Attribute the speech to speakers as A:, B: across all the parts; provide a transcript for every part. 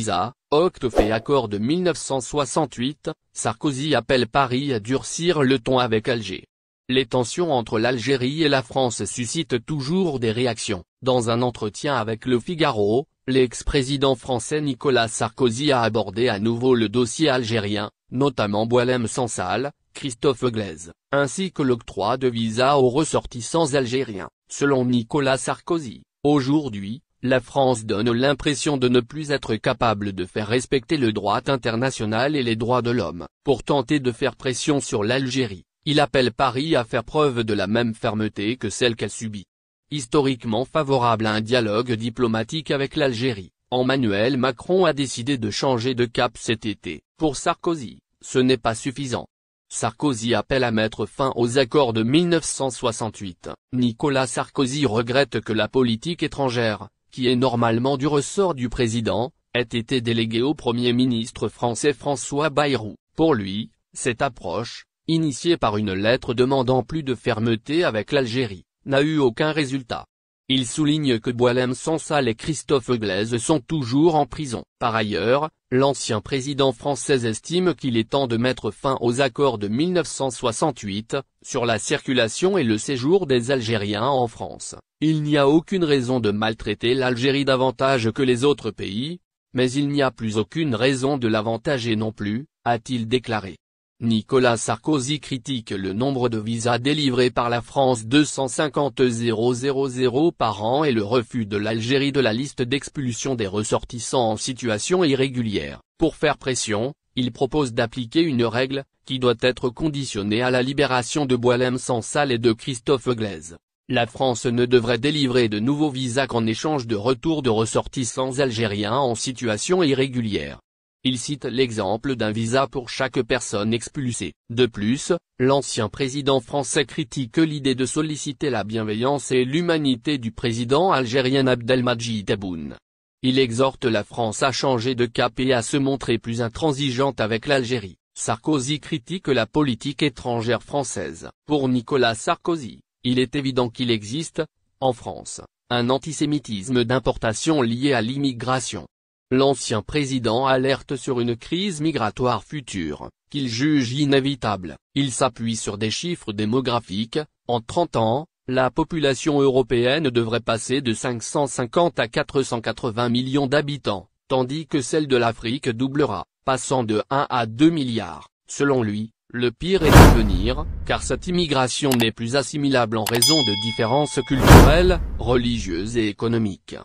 A: visa, Octo fait accord de 1968, Sarkozy appelle Paris à durcir le ton avec Alger. Les tensions entre l'Algérie et la France suscitent toujours des réactions. Dans un entretien avec Le Figaro, l'ex-président français Nicolas Sarkozy a abordé à nouveau le dossier algérien, notamment Boualem Sansal, Christophe Glaise, ainsi que l'octroi de visas aux ressortissants algériens. Selon Nicolas Sarkozy, aujourd'hui, la France donne l'impression de ne plus être capable de faire respecter le droit international et les droits de l'homme. Pour tenter de faire pression sur l'Algérie, il appelle Paris à faire preuve de la même fermeté que celle qu'elle subit. Historiquement favorable à un dialogue diplomatique avec l'Algérie, Emmanuel Macron a décidé de changer de cap cet été. Pour Sarkozy, ce n'est pas suffisant. Sarkozy appelle à mettre fin aux accords de 1968. Nicolas Sarkozy regrette que la politique étrangère, qui est normalement du ressort du président, ait été déléguée au Premier ministre français François Bayrou. Pour lui, cette approche, initiée par une lettre demandant plus de fermeté avec l'Algérie, n'a eu aucun résultat. Il souligne que Boualem Sansal et Christophe Glaise sont toujours en prison. Par ailleurs, l'ancien président français estime qu'il est temps de mettre fin aux accords de 1968, sur la circulation et le séjour des Algériens en France. Il n'y a aucune raison de maltraiter l'Algérie davantage que les autres pays, mais il n'y a plus aucune raison de l'avantager non plus, a-t-il déclaré. Nicolas Sarkozy critique le nombre de visas délivrés par la France, 250 000 par an, et le refus de l'Algérie de la liste d'expulsion des ressortissants en situation irrégulière. Pour faire pression, il propose d'appliquer une règle, qui doit être conditionnée à la libération de Boualem Sansal et de Christophe Glaise. La France ne devrait délivrer de nouveaux visas qu'en échange de retour de ressortissants algériens en situation irrégulière. Il cite l'exemple d'un visa pour chaque personne expulsée. De plus, l'ancien président français critique l'idée de solliciter la bienveillance et l'humanité du président algérien Abdelmadjid Tebboune. Il exhorte la France à changer de cap et à se montrer plus intransigeante avec l'Algérie. Sarkozy critique la politique étrangère française. Pour Nicolas Sarkozy, il est évident qu'il existe, en France, un antisémitisme d'importation lié à l'immigration. L'ancien président alerte sur une crise migratoire future, qu'il juge inévitable. Il s'appuie sur des chiffres démographiques. En 30 ans, la population européenne devrait passer de 550 à 480 millions d'habitants, tandis que celle de l'Afrique doublera, passant de 1 à 2 milliards. Selon lui, le pire est à venir, car cette immigration n'est plus assimilable en raison de différences culturelles, religieuses et économiques.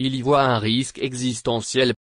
A: Il y voit un risque existentiel